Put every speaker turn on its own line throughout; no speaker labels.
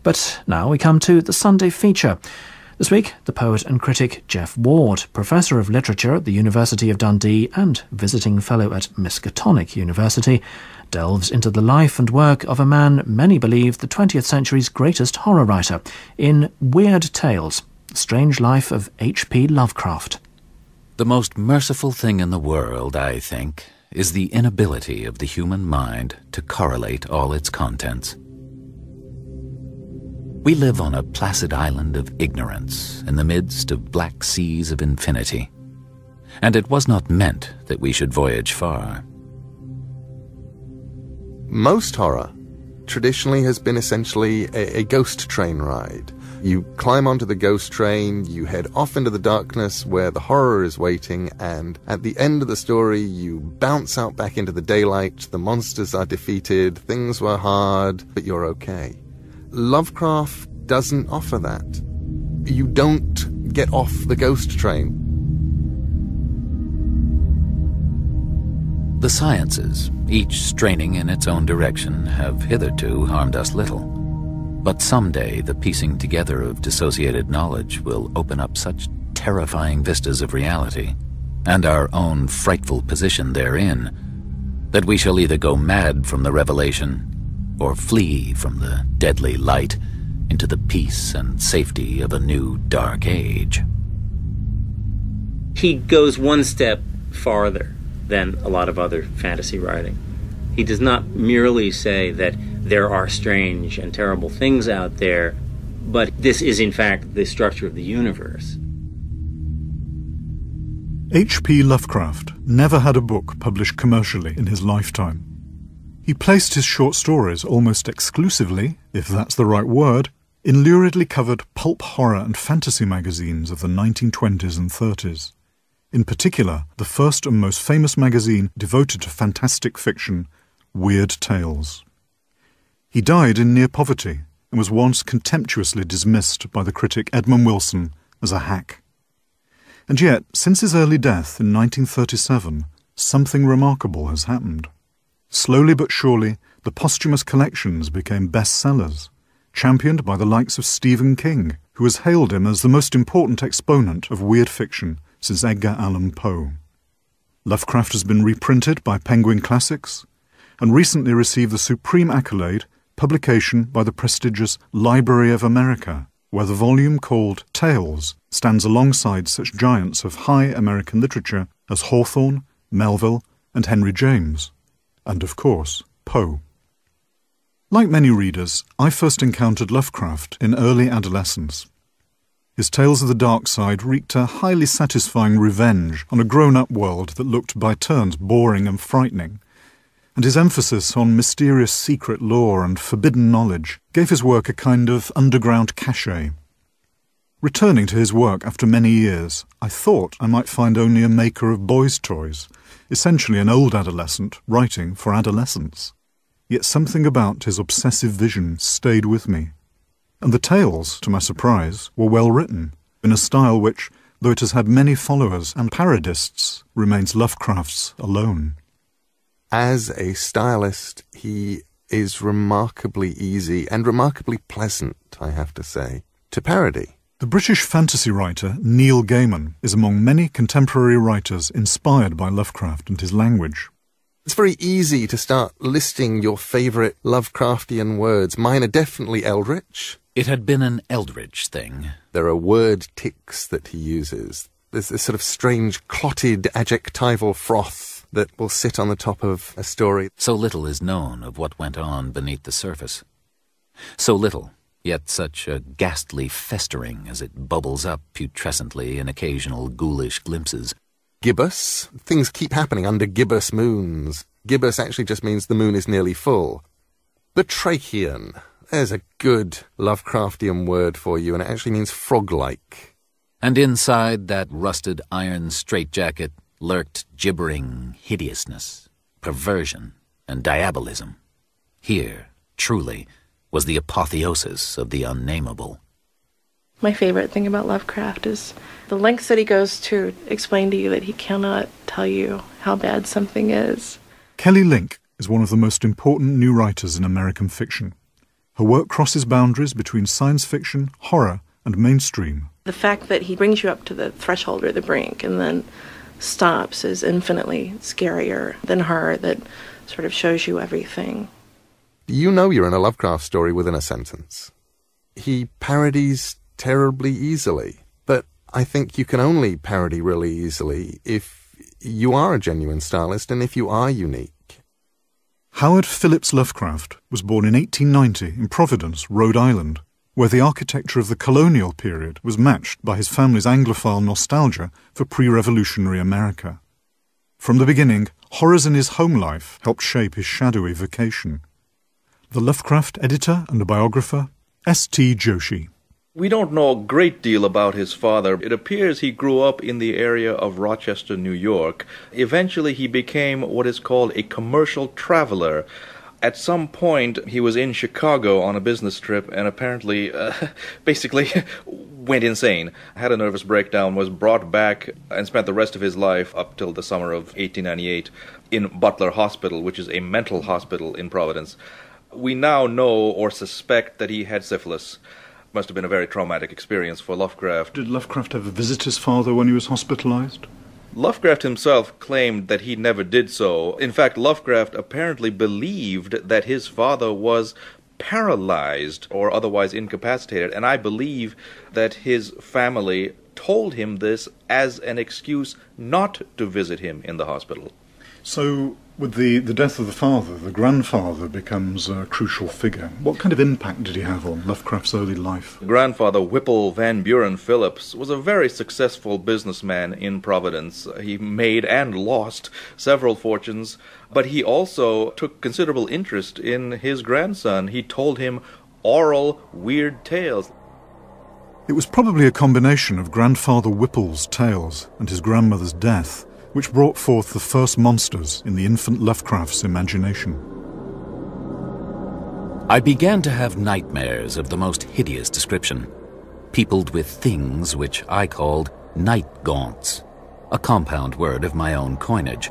But now we come to the Sunday feature. This week, the poet and critic Jeff Ward, Professor of Literature at the University of Dundee and visiting fellow at Miskatonic University, delves into the life and work of a man many believe the 20th century's greatest horror writer in Weird Tales, The Strange Life of H.P. Lovecraft.
The most merciful thing in the world, I think, is the inability of the human mind to correlate all its contents. We live on a placid island of ignorance in the midst of black seas of infinity, and it was not meant that we should voyage far.
Most horror traditionally has been essentially a ghost train ride. You climb onto the ghost train, you head off into the darkness where the horror is waiting, and at the end of the story you bounce out back into the daylight, the monsters are defeated, things were hard, but you're okay. Lovecraft doesn't offer that. You don't get off the ghost train.
The sciences, each straining in its own direction, have hitherto harmed us little. But someday the piecing together of dissociated knowledge will open up such terrifying vistas of reality, and our own frightful position therein, that we shall either go mad from the revelation or flee from the deadly light into the peace and safety of a new dark age.
He goes one step farther than a lot of other fantasy writing. He does not merely say that there are strange and terrible things out there, but this is in fact the structure of the universe.
H.P. Lovecraft never had a book published commercially in his lifetime. He placed his short stories almost exclusively, if that's the right word, in luridly covered pulp horror and fantasy magazines of the 1920s and 30s. In particular, the first and most famous magazine devoted to fantastic fiction, Weird Tales. He died in near poverty and was once contemptuously dismissed by the critic Edmund Wilson as a hack. And yet, since his early death in 1937, something remarkable has happened. Slowly but surely, the posthumous collections became bestsellers, championed by the likes of Stephen King, who has hailed him as the most important exponent of weird fiction since Edgar Allan Poe. Lovecraft has been reprinted by Penguin Classics, and recently received the supreme accolade, publication by the prestigious Library of America, where the volume called Tales stands alongside such giants of high American literature as Hawthorne, Melville, and Henry James. And, of course, Poe. Like many readers, I first encountered Lovecraft in early adolescence. His Tales of the Dark Side wreaked a highly satisfying revenge on a grown-up world that looked by turns boring and frightening, and his emphasis on mysterious secret lore and forbidden knowledge gave his work a kind of underground cachet. Returning to his work after many years, I thought I might find only a maker of boys' toys, essentially an old adolescent writing for adolescents. Yet something about his obsessive vision stayed with me. And the tales, to my surprise, were well written, in a style which, though it has had many followers and parodists, remains Lovecraft's alone.
As a stylist, he is remarkably easy and remarkably pleasant, I have to say, to parody.
The British fantasy writer Neil Gaiman is among many contemporary writers inspired by Lovecraft and his language.
It's very easy to start listing your favourite Lovecraftian words. Mine are definitely eldritch.
It had been an eldritch thing.
There are word ticks that he uses. There's this sort of strange clotted adjectival froth that will sit on the top of a story.
So little is known of what went on beneath the surface. So little, yet such a ghastly festering as it bubbles up putrescently in occasional ghoulish glimpses.
Gibbous. Things keep happening under gibbous moons. Gibbous actually just means the moon is nearly full. Batrachian. There's a good Lovecraftian word for you, and it actually means frog-like.
And inside that rusted iron straitjacket lurked gibbering hideousness, perversion, and diabolism. Here, truly, was the apotheosis of the unnameable.
My favorite thing about Lovecraft is the lengths that he goes to explain to you that he cannot tell you how bad something is.
Kelly Link is one of the most important new writers in American fiction. Her work crosses boundaries between science fiction, horror, and mainstream.
The fact that he brings you up to the threshold or the brink and then stops is infinitely scarier than horror that sort of shows you everything.
You know you're in a Lovecraft story within a sentence. He parodies terribly easily, but I think you can only parody really easily if you are a genuine stylist and if you are unique.
Howard Phillips Lovecraft was born in 1890 in Providence, Rhode Island, where the architecture of the colonial period was matched by his family's Anglophile nostalgia for pre-revolutionary America. From the beginning, horrors in his home life helped shape his shadowy vocation. The Lovecraft editor and biographer, S.T. Joshi.
We don't know a great deal about his father. It appears he grew up in the area of Rochester, New York. Eventually he became what is called a commercial traveler. At some point he was in Chicago on a business trip and apparently basically went insane. Had a nervous breakdown, was brought back and spent the rest of his life up till the summer of 1898 in Butler Hospital, which is a mental hospital in Providence. We now know or suspect that he had syphilis. Must have been a very traumatic experience for Lovecraft.
Did Lovecraft ever visit his father when he was hospitalized?
Lovecraft himself claimed that he never did so. In fact, Lovecraft apparently believed that his father was paralyzed or otherwise incapacitated, and I believe that his family told him this as an excuse not to visit him in the hospital.
So, with the death of the father, the grandfather becomes a crucial figure. What kind of impact did he have on Lovecraft's early life?
Grandfather Whipple Van Buren Phillips was a very successful businessman in Providence. He made and lost several fortunes, but he also took considerable interest in his grandson. He told him oral, weird tales.
It was probably a combination of Grandfather Whipple's tales and his grandmother's death which brought forth the first monsters in the infant Lovecraft's imagination.
I began to have nightmares of the most hideous description, peopled with things which I called night gaunts, a compound word of my own coinage.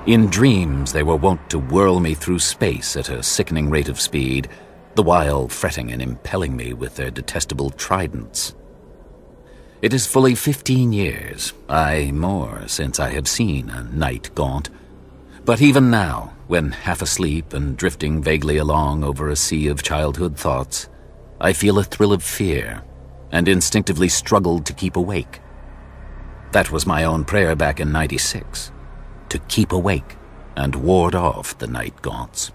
In dreams they were wont to whirl me through space at a sickening rate of speed, the while fretting and impelling me with their detestable tridents. It is fully 15 years, aye more, since I have seen a night gaunt. But even now, when half asleep and drifting vaguely along over a sea of childhood thoughts, I feel a thrill of fear and instinctively struggled to keep awake. That was my own prayer back in '96, to keep awake and ward off the night gaunts.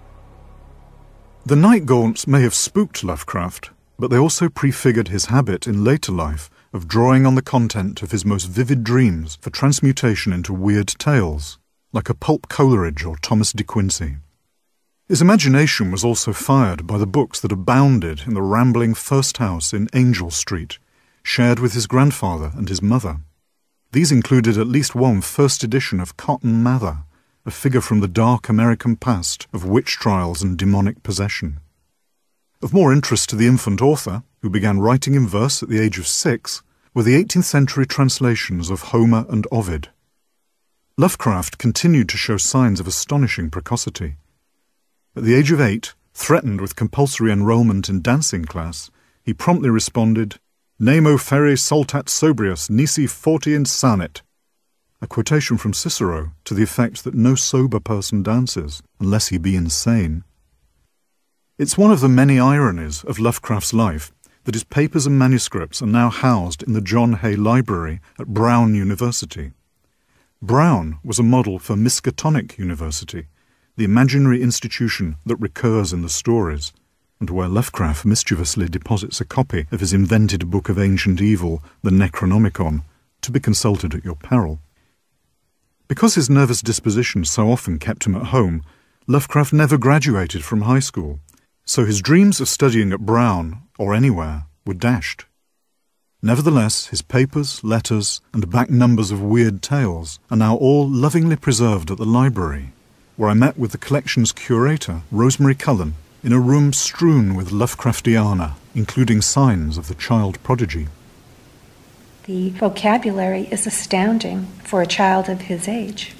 The night gaunts may have spooked Lovecraft, but they also prefigured his habit in later life of drawing on the content of his most vivid dreams for transmutation into weird tales, like a pulp Coleridge or Thomas de Quincey. His imagination was also fired by the books that abounded in the rambling first house in Angel Street, shared with his grandfather and his mother. These included at least one first edition of Cotton Mather, a figure from the dark American past of witch trials and demonic possession. Of more interest to the infant author, who began writing in verse at the age of 6, were the 18th century translations of Homer and Ovid. Lovecraft continued to show signs of astonishing precocity. At the age of 8, threatened with compulsory enrollment in dancing class, he promptly responded, "Nemo fere saltat sobrius nisi forti insanit," a quotation from Cicero to the effect that no sober person dances unless he be insane. It's one of the many ironies of Lovecraft's life that his papers and manuscripts are now housed in the John Hay Library at Brown University. Brown was a model for Miskatonic University, the imaginary institution that recurs in the stories, and where Lovecraft mischievously deposits a copy of his invented book of ancient evil, the Necronomicon, to be consulted at your peril. Because his nervous disposition so often kept him at home, Lovecraft never graduated from high school, so his dreams of studying at Brown, or anywhere, were dashed. Nevertheless, his papers, letters, and back numbers of weird tales are now all lovingly preserved at the library, where I met with the collection's curator, Rosemary Cullen, in a room strewn with Lovecraftiana, including signs of the child prodigy.
The vocabulary is astounding for a child of his age.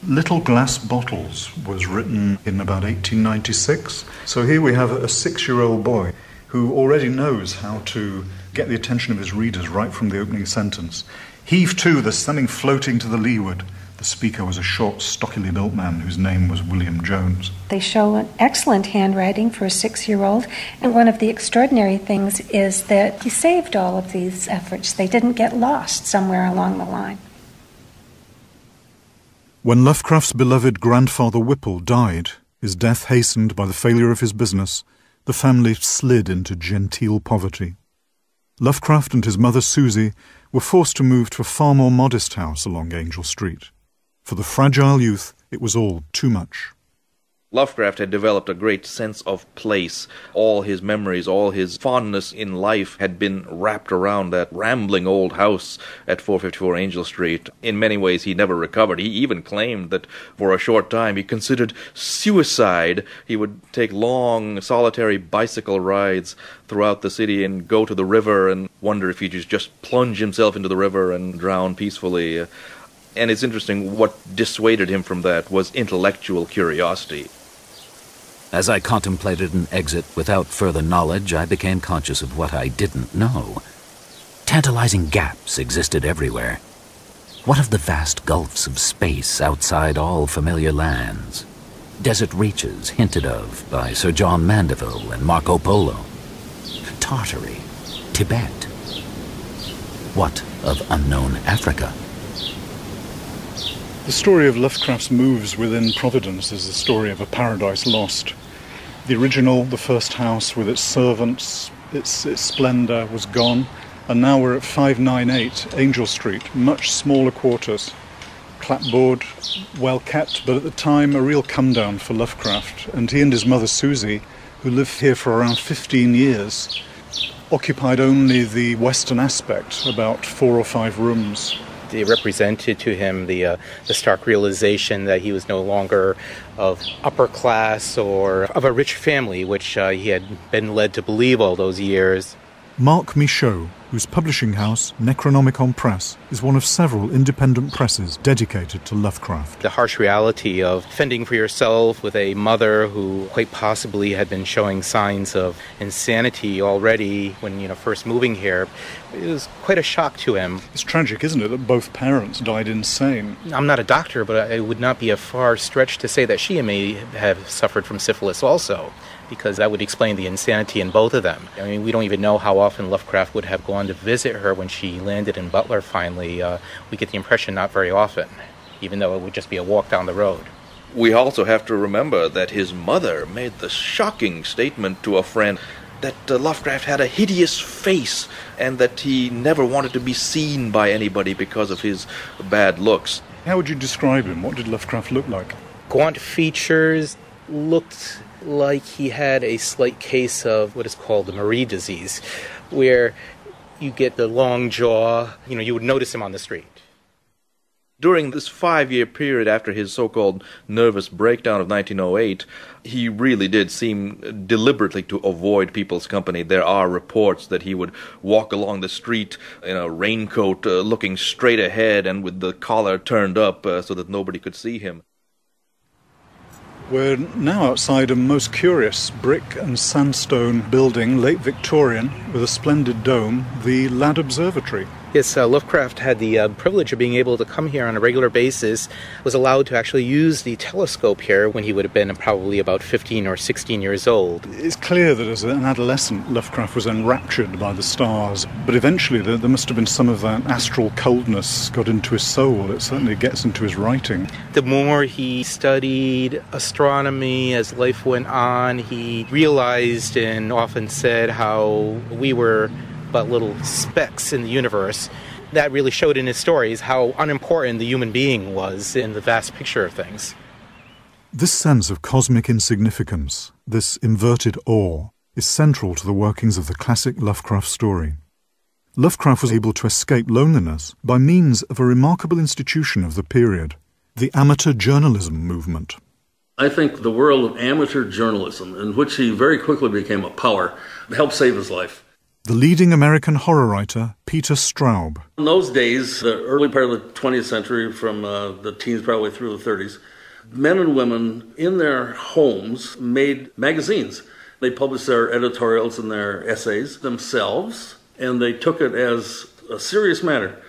Little Glass Bottles was written in about 1896. So here we have a 6-year-old boy who already knows how to get the attention of his readers right from the opening sentence. Heave to, there's something floating to the leeward. The speaker was a short, stockily built man whose name was William Jones.
They show an excellent handwriting for a 6-year-old, and one of the extraordinary things is that he saved all of these efforts. They didn't get lost somewhere along the line.
When Lovecraft's beloved grandfather Whipple died, his death hastened by the failure of his business, the family slid into genteel poverty. Lovecraft and his mother Susie were forced to move to a far more modest house along Angel Street. For the fragile youth, it was all too much.
Lovecraft had developed a great sense of place. All his memories, all his fondness in life had been wrapped around that rambling old house at 454 Angel Street. In many ways, he never recovered. He even claimed that for a short time he considered suicide. He would take long, solitary bicycle rides throughout the city and go to the river and wonder if he'd just plunge himself into the river and drown peacefully. And it's interesting, what dissuaded him from that was intellectual curiosity.
As I contemplated an exit without further knowledge, I became conscious of what I didn't know. Tantalizing gaps existed everywhere. What of the vast gulfs of space outside all familiar lands? Desert reaches hinted of by Sir John Mandeville and Marco Polo. Tartary, Tibet. What of unknown Africa?
The story of Lovecraft's moves within Providence is the story of a paradise lost. The original, the first house with its servants, its splendour was gone, and now we're at 598 Angel Street, much smaller quarters. Clapboard, well kept, but at the time a real come-down for Lovecraft, and he and his mother Susie, who lived here for around 15 years, occupied only the western aspect, about 4 or 5 rooms.
It represented to him the stark realization that he was no longer of upper class or of a rich family, which he had been led to believe all those years.
Mark Michaud, whose publishing house, Necronomicon Press, is one of several independent presses dedicated to Lovecraft.
The harsh reality of fending for yourself with a mother who quite possibly had been showing signs of insanity already when, first moving here, it was quite a shock to him.
It's tragic, isn't it, that both parents died insane?
I'm not a doctor, but it would not be a far stretch to say that she may have suffered from syphilis also, because that would explain the insanity in both of them. I mean, we don't even know how often Lovecraft would have gone to visit her when she landed in Butler finally. We get the impression not very often, even though it would just be a walk down the road.
We also have to remember that his mother made the shocking statement to a friend that Lovecraft had a hideous face and that he never wanted to be seen by anybody because of his bad looks.
How would you describe him? What did Lovecraft look like?
Gaunt features, looked like he had a slight case of what is called the Marie disease, where you get the long jaw, you would notice him on the street.
During this 5-year period after his so-called nervous breakdown of 1908, he really did seem deliberately to avoid people's company. There are reports that he would walk along the street in a raincoat, looking straight ahead and with the collar turned up so that nobody could see him.
We're now outside a most curious brick and sandstone building, late Victorian, with a splendid dome, the Ladd Observatory.
Yes, Lovecraft had the privilege of being able to come here on a regular basis, was allowed to actually use the telescope here when he would have been probably about 15 or 16 years old.
It's clear that as an adolescent, Lovecraft was enraptured by the stars, but eventually there must have been some of that astral coldness got into his soul. It certainly gets into his writing.
The more he studied astronomy as life went on, he realized and often said how we were but little specks in the universe. That really showed in his stories how unimportant the human being was in the vast picture of things.
This sense of cosmic insignificance, this inverted awe, is central to the workings of the classic Lovecraft story. Lovecraft was able to escape loneliness by means of a remarkable institution of the period, the amateur journalism movement.
I think the world of amateur journalism, in which he very quickly became a power, helped save his life.
the leading American horror writer Peter Straub.
In those days, the early part of the 20th century, from the teens probably through the 30s, men and women in their homes made magazines. They published their editorials and their essays themselves, and they took it as a serious matter.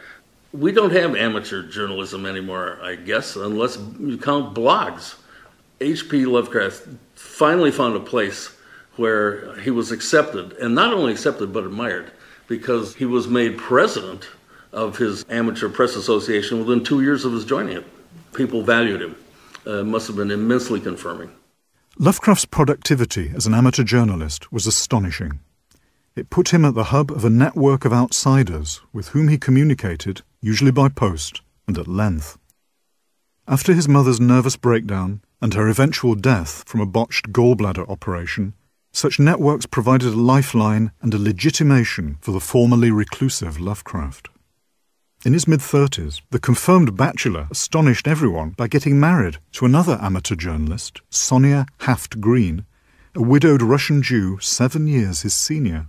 We don't have amateur journalism anymore, I guess, unless you count blogs. H.P. Lovecraft finally found a place where he was accepted, and not only accepted but admired, because he was made president of his Amateur Press Association within 2 years of his joining it. People valued him. It must have been immensely confirming.
Lovecraft's productivity as an amateur journalist was astonishing. It put him at the hub of a network of outsiders with whom he communicated, usually by post, and at length. After his mother's nervous breakdown and her eventual death from a botched gallbladder operation, such networks provided a lifeline and a legitimation for the formerly reclusive Lovecraft. In his mid-30s, the confirmed bachelor astonished everyone by getting married to another amateur journalist, Sonia Haft-Green, a widowed Russian Jew 7 years his senior.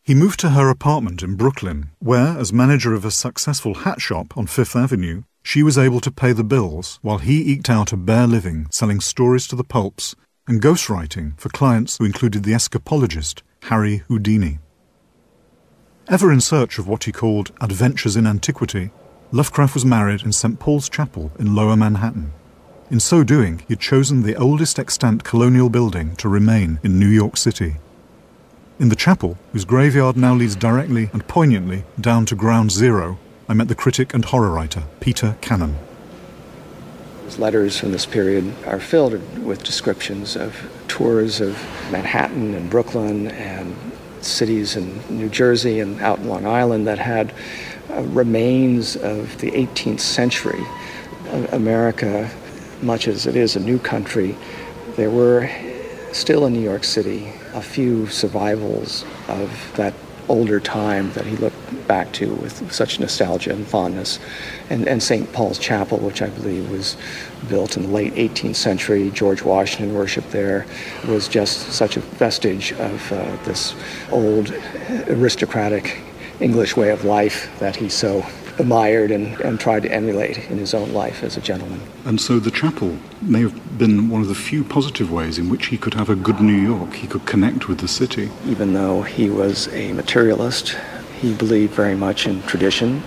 He moved to her apartment in Brooklyn, where, as manager of a successful hat shop on Fifth Avenue, she was able to pay the bills while he eked out a bare living selling stories to the pulps and ghostwriting for clients who included the escapologist Harry Houdini. Ever in search of what he called adventures in antiquity, Lovecraft was married in St. Paul's Chapel in Lower Manhattan. In so doing, he had chosen the oldest extant colonial building to remain in New York City. In the chapel, whose graveyard now leads directly and poignantly down to Ground Zero, I met the critic and horror writer Peter Cannon.
His letters from this period are filled with descriptions of tours of Manhattan and Brooklyn and cities in New Jersey and out in Long Island that had remains of the 18th century. America, much as it is a new country, there were still in New York City a few survivals of that older time that he looked back to with such nostalgia and fondness. And St. Paul's Chapel, which I believe was built in the late 18th century, George Washington worshipped there, was just such a vestige of this old aristocratic English way of life that he so admired and tried to emulate in his own life as a gentleman.
And so the chapel may have been one of the few positive ways in which he could have a good New York. He could connect with the city.
Even though he was a materialist, he believed very much in tradition,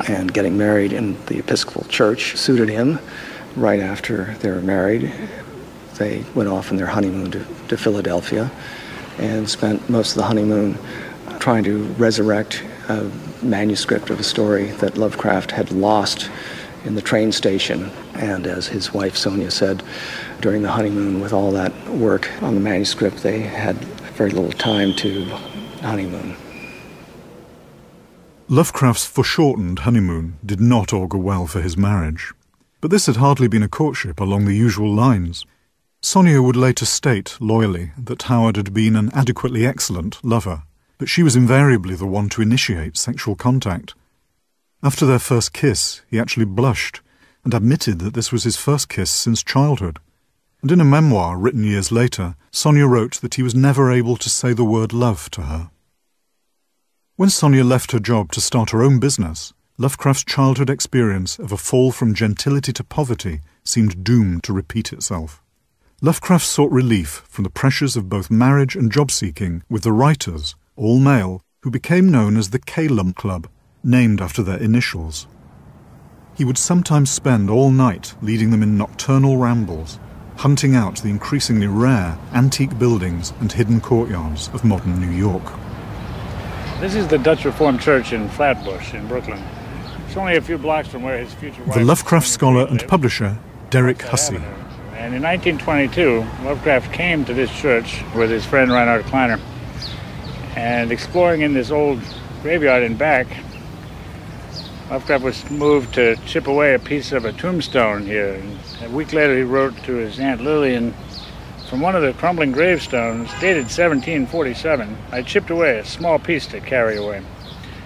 and getting married in the Episcopal Church suited him. Right after they were married, they went off on their honeymoon to Philadelphia and spent most of the honeymoon trying to resurrect a manuscript of a story that Lovecraft had lost in the train station. And as his wife Sonia said, during the honeymoon, with all that work on the manuscript, they had very little time to honeymoon.
Lovecraft's foreshortened honeymoon did not augur well for his marriage. But this had hardly been a courtship along the usual lines. Sonia would later state, loyally, that Howard had been an adequately excellent lover, but she was invariably the one to initiate sexual contact. After their first kiss, he actually blushed and admitted that this was his first kiss since childhood. And in a memoir written years later, Sonia wrote that he was never able to say the word love to her. When Sonia left her job to start her own business, Lovecraft's childhood experience of a fall from gentility to poverty seemed doomed to repeat itself. Lovecraft sought relief from the pressures of both marriage and job-seeking with the writers, all male, who became known as the K-Lump Club, named after their initials. He would sometimes spend all night leading them in nocturnal rambles, hunting out the increasingly rare antique buildings and hidden courtyards of modern New York.
This is the Dutch Reformed Church in Flatbush in Brooklyn. It's only a few blocks from where his future wife...
The Lovecraft scholar and publisher, Derek Hussey.
And in 1922, Lovecraft came to this church with his friend Reinhard Kleiner. And exploring in this old graveyard in back, Lovecraft was moved to chip away a piece of a tombstone here. And a week later he wrote to his Aunt Lillian, "From one of the crumbling gravestones, dated 1747, I chipped away a small piece to carry away.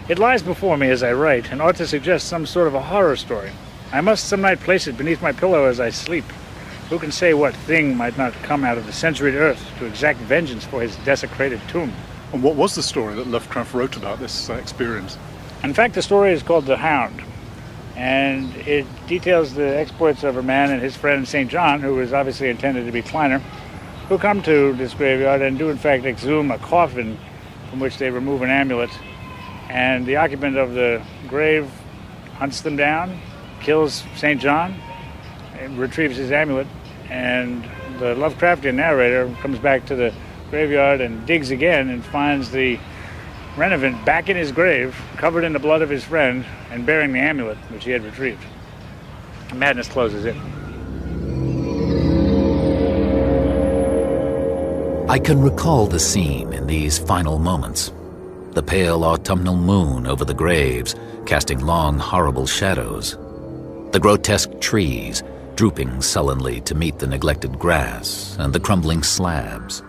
It lies before me as I write, and ought to suggest some sort of a horror story. I must some night place it beneath my pillow as I sleep. Who can say what thing might not come out of the centuried earth to exact vengeance for his desecrated tomb?"
And what was the story that Lovecraft wrote about this experience?
In fact, the story is called The Hound, and it details the exploits of a man and his friend St. John, who was obviously intended to be Kleiner, who come to this graveyard and do in fact exhume a coffin from which they remove an amulet, and the occupant of the grave hunts them down, kills St. John, and retrieves his amulet, and the Lovecraftian narrator comes back to the graveyard and digs again and finds the renovant back in his grave, covered in the blood of his friend and bearing the amulet which he had retrieved. Madness closes in.
I can recall the scene in these final moments. The pale autumnal moon over the graves, casting long, horrible shadows. The grotesque trees, drooping sullenly to meet the neglected grass and the crumbling slabs.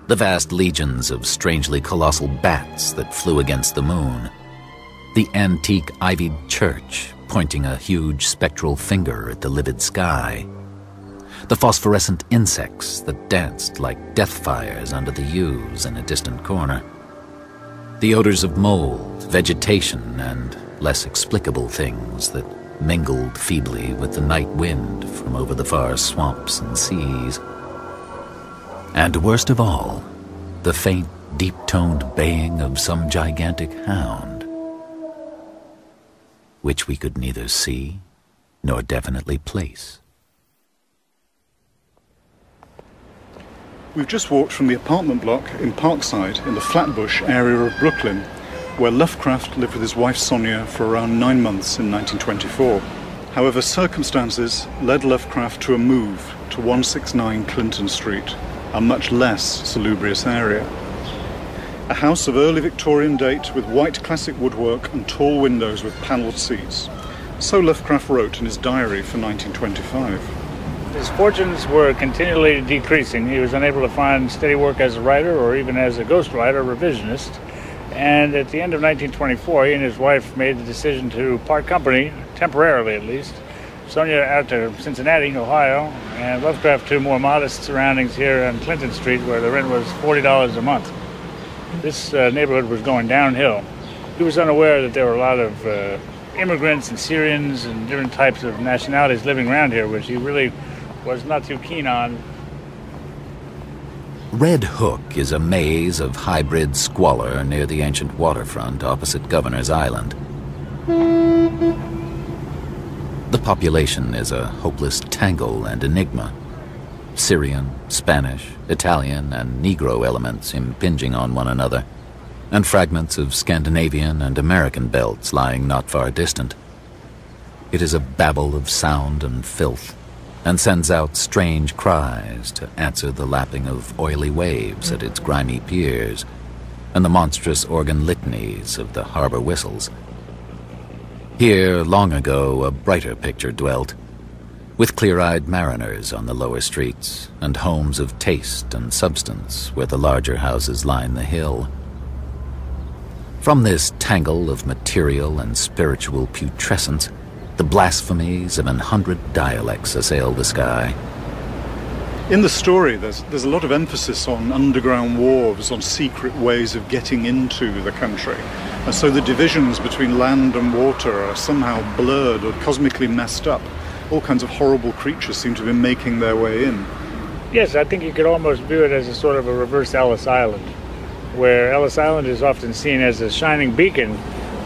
The vast legions of strangely colossal bats that flew against the moon. The antique ivied church, pointing a huge spectral finger at the livid sky. The phosphorescent insects that danced like death fires under the yews in a distant corner. The odors of mold, vegetation, and less explicable things that mingled feebly with the night wind from over the far swamps and seas. And worst of all, the faint, deep-toned baying of some gigantic hound, which we could neither see nor definitely place.
We've just walked from the apartment block in Parkside in the Flatbush area of Brooklyn, where Lovecraft lived with his wife Sonia for around 9 months in 1924. However, circumstances led Lovecraft to a move to 169 Clinton Street, a much less salubrious area. A house of early Victorian date with white classic woodwork and tall windows with panelled seats. So Lovecraft wrote in his diary for 1925.
His fortunes were continually decreasing. He was unable to find steady work as a writer or even as a ghostwriter, revisionist. And at the end of 1924, he and his wife made the decision to part company, temporarily at least. Sonia out to Cincinnati, Ohio, and Lovecraft to more modest surroundings here on Clinton Street, where the rent was $40 a month. This neighborhood was going downhill. He was unaware that there were a lot of immigrants and Syrians and different types of nationalities living around here, which he really was not too keen on.
Red Hook is a maze of hybrid squalor near the ancient waterfront opposite Governor's Island. The population is a hopeless tangle and enigma. Syrian, Spanish, Italian, and Negro elements impinging on one another, and fragments of Scandinavian and American belts lying not far distant. It is a babel of sound and filth, and sends out strange cries to answer the lapping of oily waves at its grimy piers and the monstrous organ litanies of the harbor whistles. Here, long ago, a brighter picture dwelt, with clear-eyed mariners on the lower streets and homes of taste and substance where the larger houses line the hill. From this tangle of material and spiritual putrescence, the blasphemies of 100 dialects assail the sky.
In the story, there's a lot of emphasis on underground wharves, on secret ways of getting into the country. And so the divisions between land and water are somehow blurred or cosmically messed up. All kinds of horrible creatures seem to be making their way in.
Yes, I think you could almost view it as a sort of a reverse Ellis Island, where Ellis Island is often seen as a shining beacon.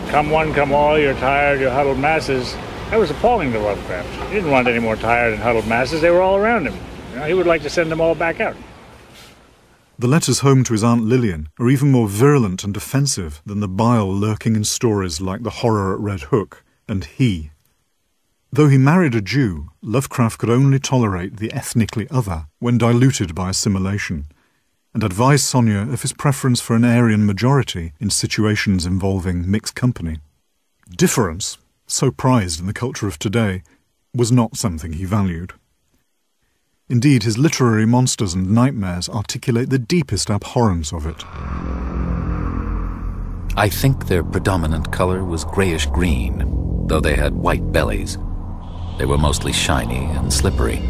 Come one, come all, you're tired, you're huddled masses. That was appalling to Lovecraft. He didn't want any more tired and huddled masses. They were all around him. He would like to send them all back out.
The letters home to his Aunt Lillian are even more virulent and offensive than the bile lurking in stories like The Horror at Red Hook and He. Though he married a Jew, Lovecraft could only tolerate the ethnically other when diluted by assimilation, and advised Sonia of his preference for an Aryan majority in situations involving mixed company. Difference, so prized in the culture of today, was not something he valued. Indeed, his literary monsters and nightmares articulate the deepest abhorrence of it.
I think their predominant color was grayish-green, though they had white bellies. They were mostly shiny and slippery,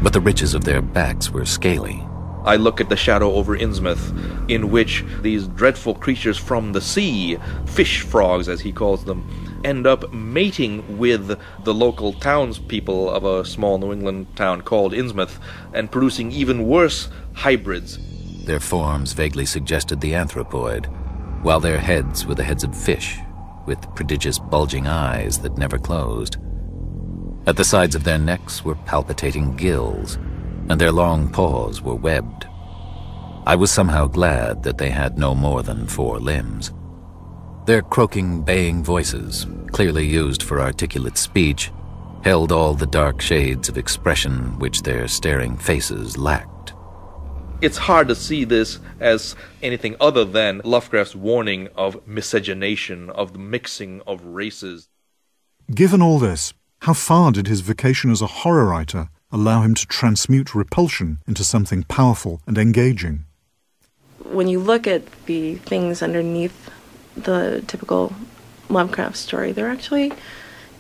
but the ridges of their backs were scaly,
I look at The Shadow over Innsmouth, in which these dreadful creatures from the sea, fish frogs as he calls them, end up mating with the local townspeople of a small New England town called Innsmouth and producing even worse hybrids.
Their forms vaguely suggested the anthropoid, while their heads were the heads of fish, with prodigious bulging eyes that never closed. At the sides of their necks were palpitating gills, and their long paws were webbed. I was somehow glad that they had no more than 4 limbs. Their croaking, baying voices, clearly used for articulate speech, held all the dark shades of expression which their staring faces lacked.
It's hard to see this as anything other than Lovecraft's warning of miscegenation, of the mixing of races.
Given all this, how far did his vocation as a horror writer allow him to transmute repulsion into something powerful and engaging?
When you look at the things underneath the typical Lovecraft story, they're actually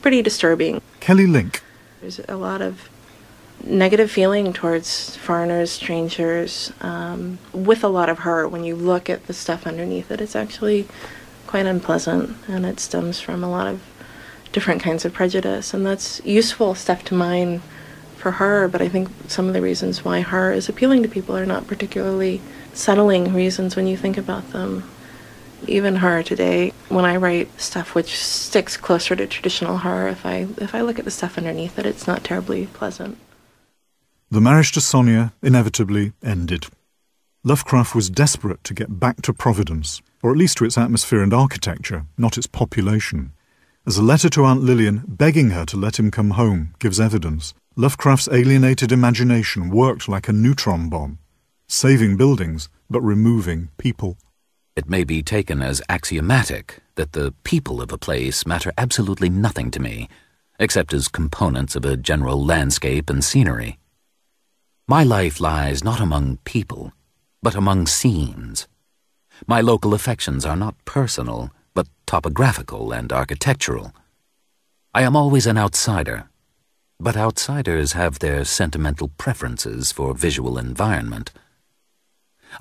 pretty disturbing.
Kelly Link.
There's a lot of negative feeling towards foreigners, strangers, with a lot of horror. When you look at the stuff underneath it, it's actually quite unpleasant, and it stems from a lot of different kinds of prejudice, and that's useful stuff to mine for horror, but I think some of the reasons why horror is appealing to people are not particularly settling reasons when you think about them. Even horror today, when I write stuff which sticks closer to traditional horror, if I look at the stuff underneath it, it's not terribly pleasant.
The marriage to Sonia inevitably ended. Lovecraft was desperate to get back to Providence, or at least to its atmosphere and architecture, not its population. As a letter to Aunt Lillian begging her to let him come home gives evidence, Lovecraft's alienated imagination worked like a neutron bomb, saving buildings but removing people.
It may be taken as axiomatic that the people of a place matter absolutely nothing to me, except as components of a general landscape and scenery. My life lies not among people, but among scenes. My local affections are not personal, but topographical and architectural. I am always an outsider, but outsiders have their sentimental preferences for visual environment.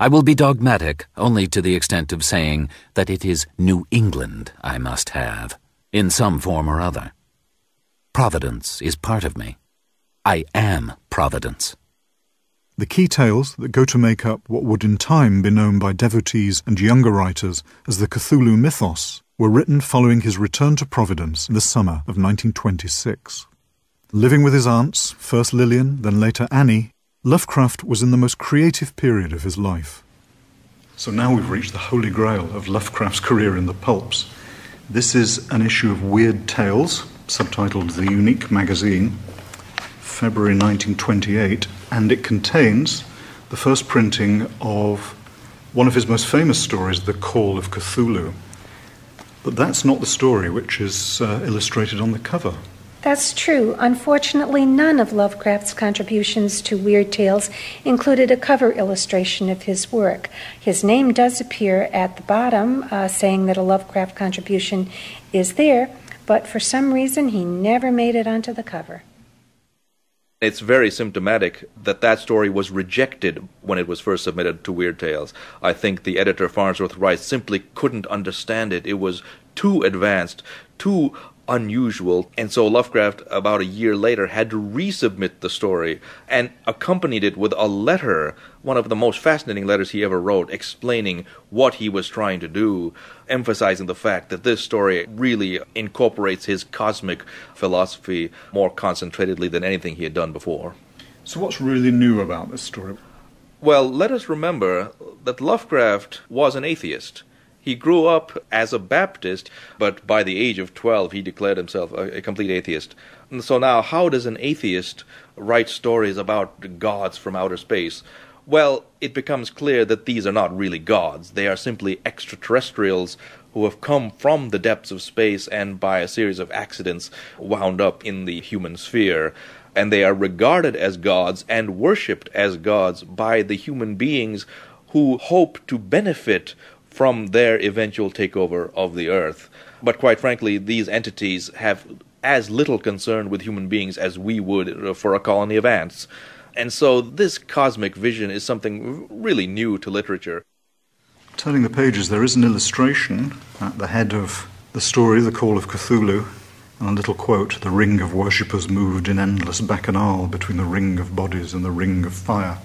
I will be dogmatic only to the extent of saying that it is New England I must have, in some form or other. Providence is part of me. I am Providence.
The key tales that go to make up what would in time be known by devotees and younger writers as the Cthulhu mythos were written following his return to Providence in the summer of 1926. Living with his aunts, first Lillian, then later Annie, Lovecraft was in the most creative period of his life. So now we've reached the holy grail of Lovecraft's career in the pulps. This is an issue of Weird Tales, subtitled The Unique Magazine, February 1928, and it contains the first printing of one of his most famous stories, The Call of Cthulhu. But that's not the story which is illustrated on the cover.
That's true. Unfortunately, none of Lovecraft's contributions to Weird Tales included a cover illustration of his work. His name does appear at the bottom, saying that a Lovecraft contribution is there, but for some reason he never made it onto the cover.
It's very symptomatic that that story was rejected when it was first submitted to Weird Tales. I think the editor, Farnsworth Rice, simply couldn't understand it. It was too advanced, too unusual, and so Lovecraft, about a year later, had to resubmit the story and accompanied it with a letter, one of the most fascinating letters he ever wrote, explaining what he was trying to do, emphasizing the fact that this story really incorporates his cosmic philosophy more concentratedly than anything he had done before.
So what's really new about this story?
Well, let us remember that Lovecraft was an atheist. He grew up as a Baptist, but by the age of 12 he declared himself a complete atheist. And so now, how does an atheist write stories about gods from outer space? Well, it becomes clear that these are not really gods. They are simply extraterrestrials who have come from the depths of space and by a series of accidents wound up in the human sphere. And they are regarded as gods and worshipped as gods by the human beings who hope to benefit from their eventual takeover of the earth. But quite frankly, these entities have as little concern with human beings as we would for a colony of ants. And so this cosmic vision is something really new to literature.
Turning the pages, there is an illustration at the head of the story, The Call of Cthulhu, and a little quote, "The ring of worshippers moved in endless bacchanal between the ring of bodies and the ring of fire,"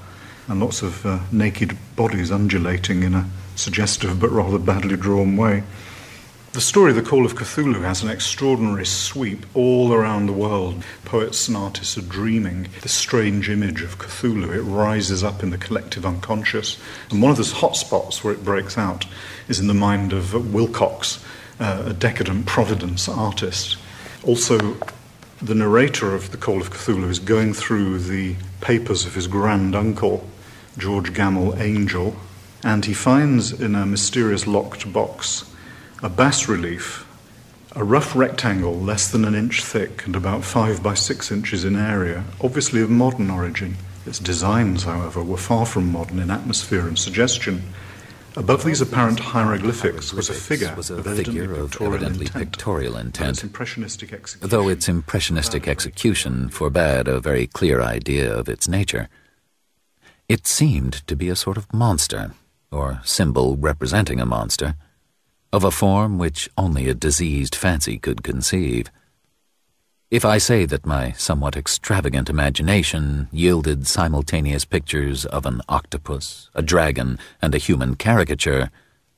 and lots of naked bodies undulating in a suggestive but rather badly drawn way. The story, The Call of Cthulhu, has an extraordinary sweep all around the world. Poets and artists are dreaming this strange image of Cthulhu. It rises up in the collective unconscious. And one of the hotspots where it breaks out is in the mind of Wilcox, a decadent Providence artist. Also, the narrator of The Call of Cthulhu is going through the papers of his grand uncle, George Gamble Angel, and he finds in a mysterious locked box a bas-relief, a rough rectangle less than an inch thick and about 5 by 6 inches in area, obviously of modern origin. Its designs, however, were far from modern in atmosphere and suggestion. Above these apparent hieroglyphics was a figure of evidently pictorial intent,
though its impressionistic execution forbade a very clear idea of its nature. It seemed to be a sort of monster, or symbol representing a monster, of a form which only a diseased fancy could conceive. If I say that my somewhat extravagant imagination yielded simultaneous pictures of an octopus, a dragon, and a human caricature,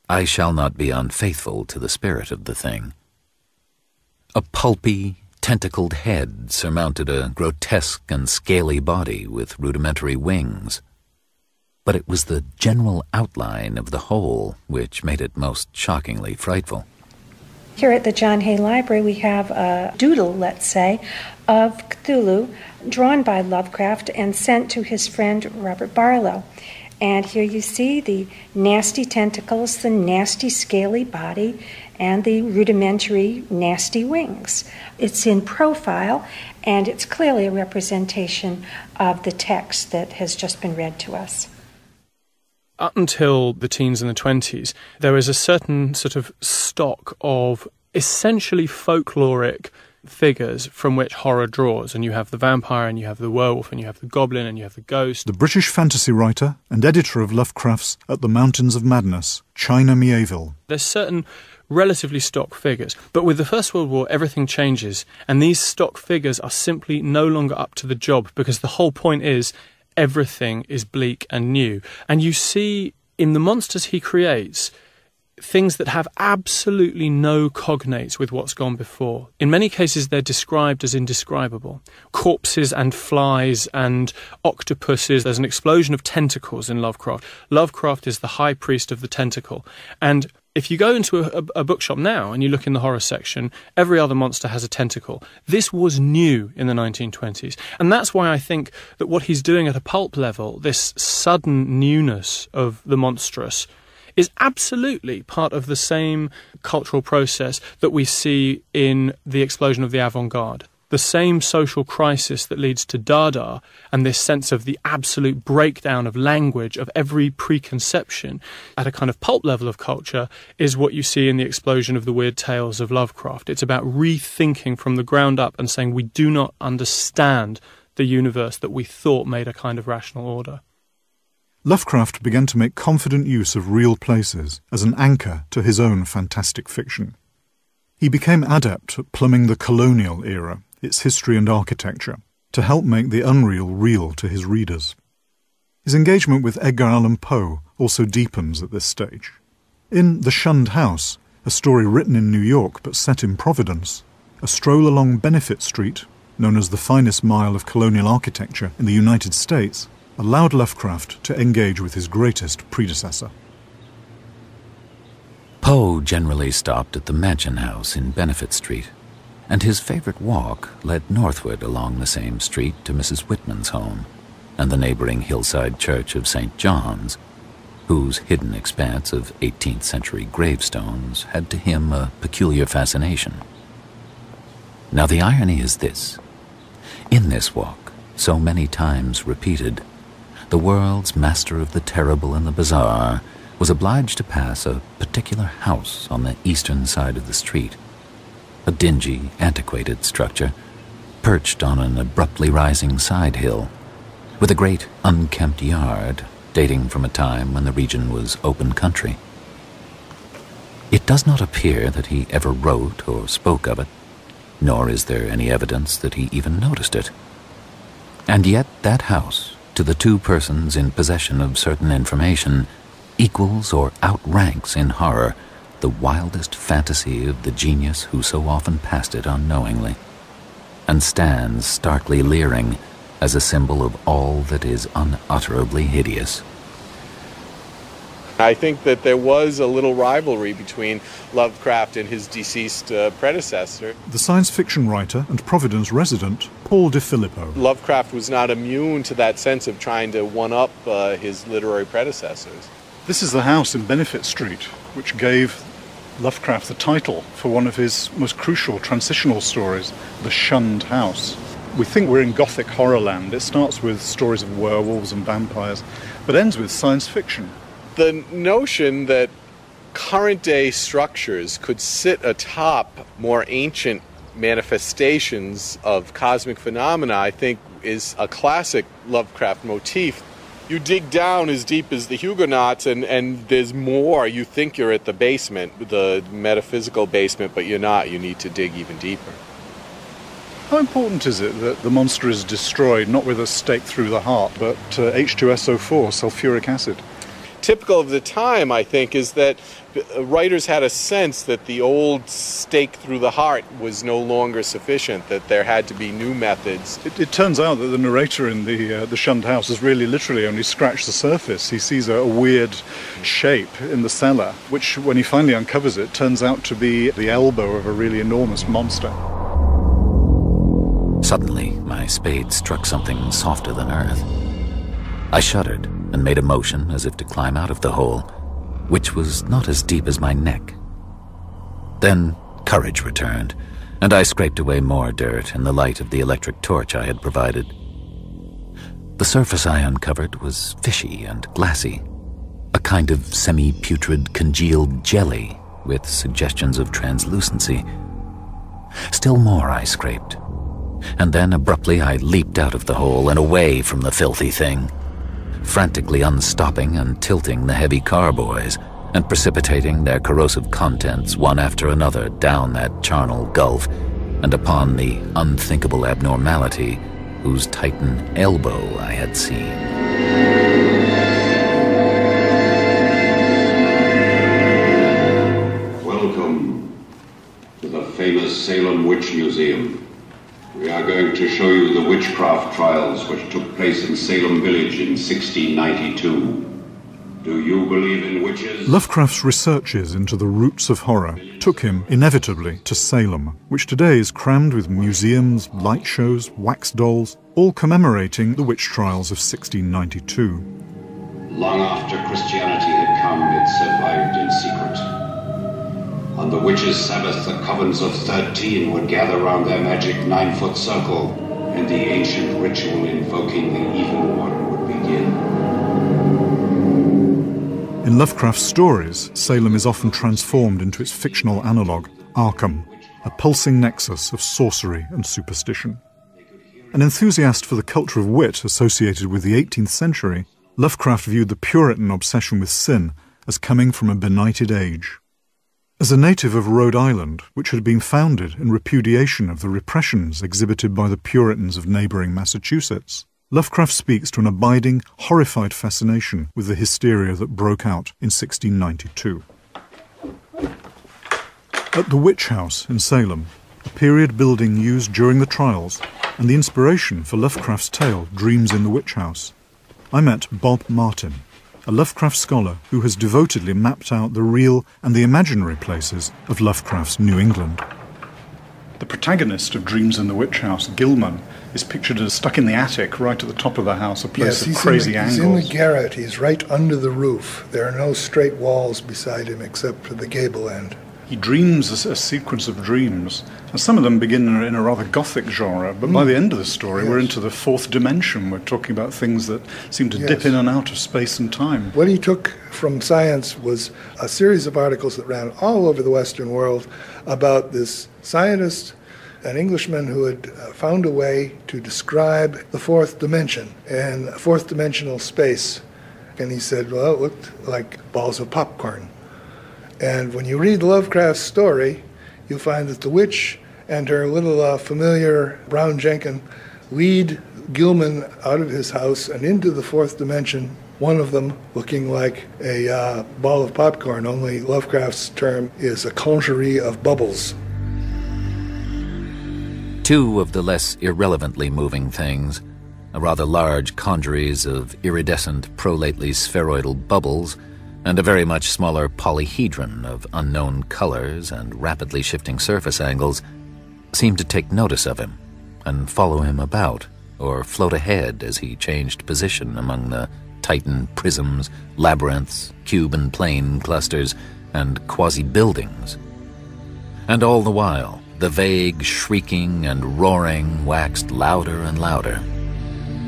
I shall not be unfaithful to the spirit of the thing. A pulpy, tentacled head surmounted a grotesque and scaly body with rudimentary wings. But it was the general outline of the whole which made it most shockingly frightful.
Here at the John Hay Library we have a doodle, let's say, of Cthulhu drawn by Lovecraft and sent to his friend Robert Barlow. And here you see the nasty tentacles, the nasty scaly body, and the rudimentary nasty wings. It's in profile, and it's clearly a representation of the text that has just been read to us.
Up until the teens and the 20s, there is a certain sort of stock of essentially folkloric figures from which horror draws. And you have the vampire, and you have the werewolf, and you have the goblin, and you have the ghost.
The British fantasy writer and editor of Lovecraft's At the Mountains of Madness, China Mieville.
There's certain relatively stock figures. But with the First World War, everything changes. And these stock figures are simply no longer up to the job, because the whole point is everything is bleak and new. And you see in the monsters he creates things that have absolutely no cognates with what's gone before. In many cases, they're described as indescribable. Corpses and flies and octopuses. There's an explosion of tentacles in Lovecraft. Lovecraft is the high priest of the tentacle. And if you go into a bookshop now and you look in the horror section, every other monster has a tentacle. This was new in the 1920s. And that's why I think that what he's doing at a pulp level, this sudden newness of the monstrous, is absolutely part of the same cultural process that we see in the explosion of the avant-garde. The same social crisis that leads to Dada and this sense of the absolute breakdown of language, of every preconception at a kind of pulp level of culture, is what you see in the explosion of the weird tales of Lovecraft. It's about rethinking from the ground up and saying we do not understand the universe that we thought made a kind of rational order.
Lovecraft began to make confident use of real places as an anchor to his own fantastic fiction. He became adept at plumbing the colonial era, its history and architecture, to help make the unreal real to his readers. His engagement with Edgar Allan Poe also deepens at this stage. In The Shunned House, a story written in New York but set in Providence, a stroll along Benefit Street, known as the finest mile of colonial architecture in the United States, allowed Lovecraft to engage with his greatest predecessor.
Poe generally stopped at the Mansion House in Benefit Street, and his favorite walk led northward along the same street to Mrs. Whitman's home and the neighboring hillside church of St. John's, whose hidden expanse of 18th century gravestones had to him a peculiar fascination. Now the irony is this. In this walk, so many times repeated, the world's master of the terrible and the bizarre was obliged to pass a particular house on the eastern side of the street, a dingy, antiquated structure perched on an abruptly rising side hill, with a great unkempt yard dating from a time when the region was open country. It does not appear that he ever wrote or spoke of it, nor is there any evidence that he even noticed it. And yet that house, to the two persons in possession of certain information, equals or outranks in horror the wildest fantasy of the genius who so often passed it unknowingly, and stands starkly leering as a symbol of all that is unutterably hideous.
I think that there was a little rivalry between Lovecraft and his deceased predecessor.
The science fiction writer and Providence resident, Paul de Filippo.
Lovecraft was not immune to that sense of trying to one-up his literary predecessors.
This is the house in Benefit Street, which gave Lovecraft the title for one of his most crucial transitional stories, The Shunned House. We think we're in Gothic horror land. It starts with stories of werewolves and vampires, but ends with science fiction.
The notion that current-day structures could sit atop more ancient manifestations of cosmic phenomena, I think, is a classic Lovecraft motif. You dig down as deep as the Huguenots, and there's more. You think you're at the basement, the metaphysical basement, but you're not. You need to dig even deeper.
How important is it that the monster is destroyed, not with a stake through the heart, but H2SO4, sulfuric acid?
Typical of the time, I think, is that writers had a sense that the old stake through the heart was no longer sufficient, that there had to be new methods.
It turns out that the narrator in the Shunned House has really literally only scratched the surface. He sees a weird shape in the cellar, which, when he finally uncovers it, turns out to be the elbow of a really enormous monster.
Suddenly, my spade struck something softer than earth. I shuddered and made a motion as if to climb out of the hole, which was not as deep as my neck. Then courage returned, and I scraped away more dirt in the light of the electric torch I had provided. The surface I uncovered was fishy and glassy, a kind of semi-putrid congealed jelly with suggestions of translucency. Still more I scraped, and then abruptly I leaped out of the hole and away from the filthy thing, frantically unstopping and tilting the heavy carboys and precipitating their corrosive contents one after another down that charnel gulf and upon the unthinkable abnormality whose titan elbow I had seen.
Welcome to the famous Salem Witch Museum. We are going to show you the witchcraft trials which took place in Salem Village in 1692. Do you believe in witches?
Lovecraft's researches into the roots of horror took him inevitably to Salem, which today is crammed with museums, light shows, wax dolls, all commemorating the witch trials of 1692.
Long after Christianity had come, it survived in secret. On the witches' Sabbath, the covens of 13 would gather round their magic 9-foot circle, and the ancient ritual invoking the evil one would begin.
In Lovecraft's stories, Salem is often transformed into its fictional analogue, Arkham, a pulsing nexus of sorcery and superstition. An enthusiast for the culture of wit associated with the 18th century, Lovecraft viewed the Puritan obsession with sin as coming from a benighted age. As a native of Rhode Island, which had been founded in repudiation of the repressions exhibited by the Puritans of neighbouring Massachusetts, Lovecraft speaks to an abiding, horrified fascination with the hysteria that broke out in 1692. At the Witch House in Salem, a period building used during the trials and the inspiration for Lovecraft's tale Dreams in the Witch House, I met Bob Martin, a Lovecraft scholar who has devotedly mapped out the real and the imaginary places of Lovecraft's New England. The protagonist of Dreams in the Witch House, Gilman, is pictured as stuck in the attic right at the top of the house, a place of crazy angles.
He's in the garret. He's right under the roof. There are no straight walls beside him except for the gable end.
He dreams a sequence of dreams, and some of them begin in a rather Gothic genre, but by the end of the story we're into the fourth dimension. We're talking about things that seem to dip in and out of space and time.
What he took from science was a series of articles that ran all over the Western world about this scientist an Englishman who had found a way to describe the fourth dimension and fourth dimensional space. And he said, well, it looked like balls of popcorn. And when you read Lovecraft's story, you'll find that the witch and her little familiar brown Jenkin lead Gilman out of his house and into the fourth dimension, one of them looking like a ball of popcorn, only Lovecraft's term is a congerie of bubbles.
Two of the less irrelevantly moving things, a rather large congeries of iridescent prolately spheroidal bubbles, and a very much smaller polyhedron of unknown colors and rapidly shifting surface angles, seemed to take notice of him and follow him about, or float ahead as he changed position among the Titan prisms, labyrinths, cube and plane clusters, and quasi-buildings. And all the while, the vague shrieking and roaring waxed louder and louder,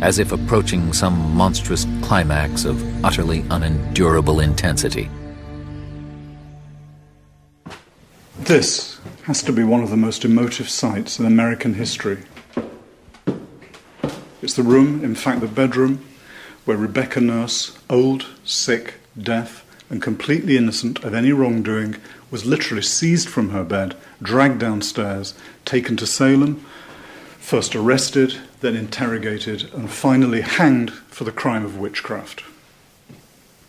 as if approaching some monstrous climax of utterly unendurable intensity.
This has to be one of the most emotive sights in American history. It's the room, in fact the bedroom, where Rebecca Nurse, old, sick, deaf, and completely innocent of any wrongdoing, was literally seized from her bed, dragged downstairs, taken to Salem, first arrested, then interrogated, and finally hanged for the crime of witchcraft.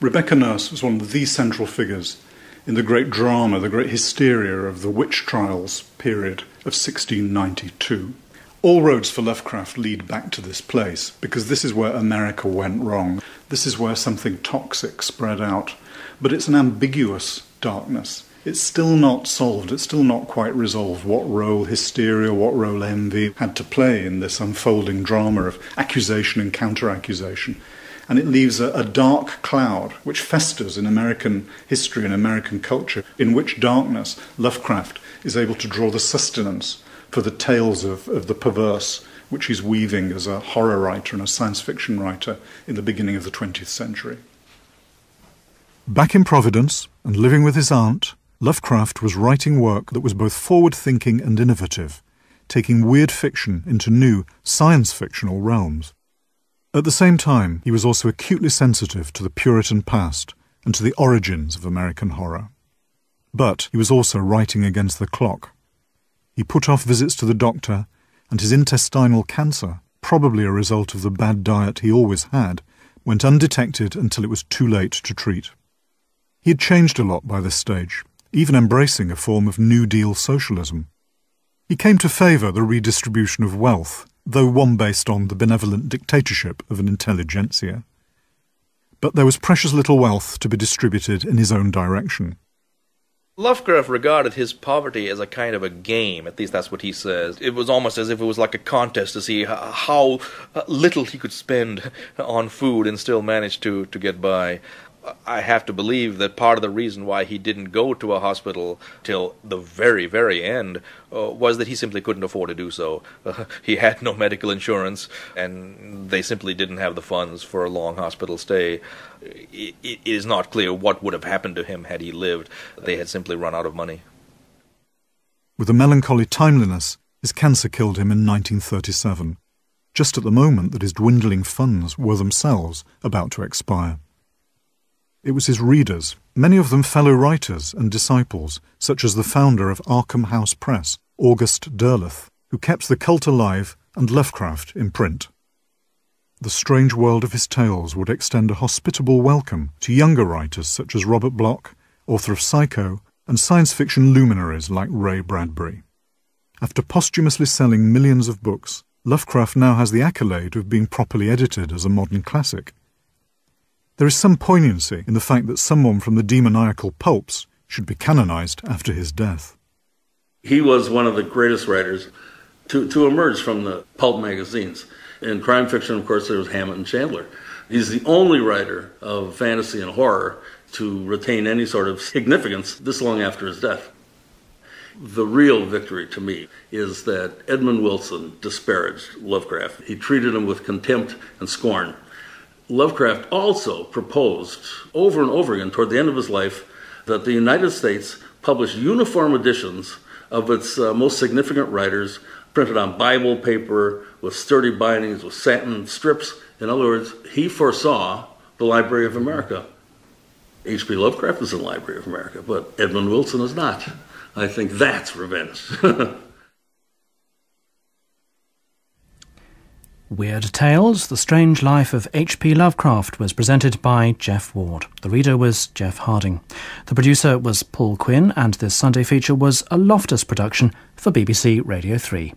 Rebecca Nurse was one of the central figures in the great drama, the great hysteria of the witch trials period of 1692. All roads for Lovecraft lead back to this place, because this is where America went wrong. This is where something toxic spread out. But it's an ambiguous darkness. It's still not solved, it's still not quite resolved what role hysteria, what role envy had to play in this unfolding drama of accusation and counter-accusation. And it leaves a dark cloud which festers in American history and American culture, in which darkness Lovecraft is able to draw the sustenance for the tales of the perverse, which he's weaving as a horror writer and a science fiction writer in the beginning of the 20th century. Back in Providence and living with his aunt, Lovecraft was writing work that was both forward-thinking and innovative, taking weird fiction into new science-fictional realms. At the same time, he was also acutely sensitive to the Puritan past and to the origins of American horror. But he was also writing against the clock. He put off visits to the doctor, and his intestinal cancer, probably a result of the bad diet he always had, went undetected until it was too late to treat. He had changed a lot by this stage, even embracing a form of New Deal socialism. He came to favour the redistribution of wealth, though one based on the benevolent dictatorship of an intelligentsia. But there was precious little wealth to be distributed in his own direction.
Lovecraft regarded his poverty as a kind of a game, at least that's what he says. It was almost as if it was like a contest to see how little he could spend on food and still manage to get by. I have to believe that part of the reason why he didn't go to a hospital till the very, very end was that he simply couldn't afford to do so. He had no medical insurance, and they simply didn't have the funds for a long hospital stay. It is not clear what would have happened to him had he lived. They had simply run out of money.
With a melancholy timeliness, his cancer killed him in 1937, just at the moment that his dwindling funds were themselves about to expire. It was his readers, many of them fellow writers and disciples, such as the founder of Arkham House Press, August Derleth, who kept the cult alive and Lovecraft in print. The strange world of his tales would extend a hospitable welcome to younger writers such as Robert Bloch, author of Psycho, and science fiction luminaries like Ray Bradbury. After posthumously selling millions of books, Lovecraft now has the accolade of being properly edited as a modern classic. There is some poignancy in the fact that someone from the demoniacal pulps should be canonized after his death.
He was one of the greatest writers to emerge from the pulp magazines. In crime fiction, of course, there was Hammett and Chandler. He's the only writer of fantasy and horror to retain any sort of significance this long after his death. The real victory to me is that Edmund Wilson disparaged Lovecraft. He treated him with contempt and scorn. Lovecraft also proposed over and over again toward the end of his life that the United States publish uniform editions of its most significant writers, printed on Bible paper with sturdy bindings, with satin strips. In other words, he foresaw the Library of America. H.P. Lovecraft is in the Library of America, but Edmund Wilson is not. I think that's revenge.
Weird Tales, The Strange Life of H.P. Lovecraft was presented by Jeff Ward. The reader was Jeff Harding. The producer was Paul Quinn, and this Sunday feature was a Loftus production for BBC Radio 3.